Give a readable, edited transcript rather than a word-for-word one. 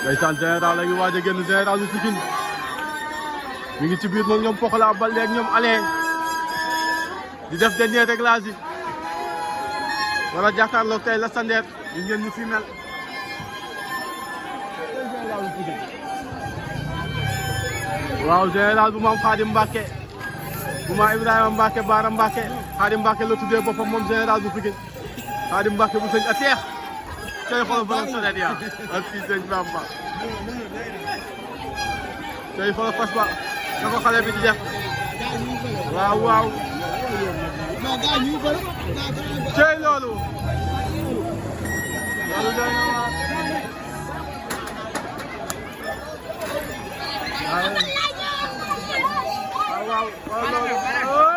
ndeysaan général la ngi waaj a génn général bu Pikine mi ngi ci biir moom ñoom Pokola Baldé ak ñoom Alain di def dernier réglage yi wala jàkkaarloog tey la sandeer ñu ngeen ñu fi mel waaw général bu maam Khadim Mbacke bu maam Ibrahima Mbacke Baara Mbacke Khadim Mbacke la tuddee boppam moom général bu Pikine Khadim Mbacke bu sëñ a teex coy xool borom sonet ya ak fii sëñ Bamba coy xool fas ba na ko xale bi di def waaw waaw cey loolu loolu doy na waar waaw waaw waaw loolu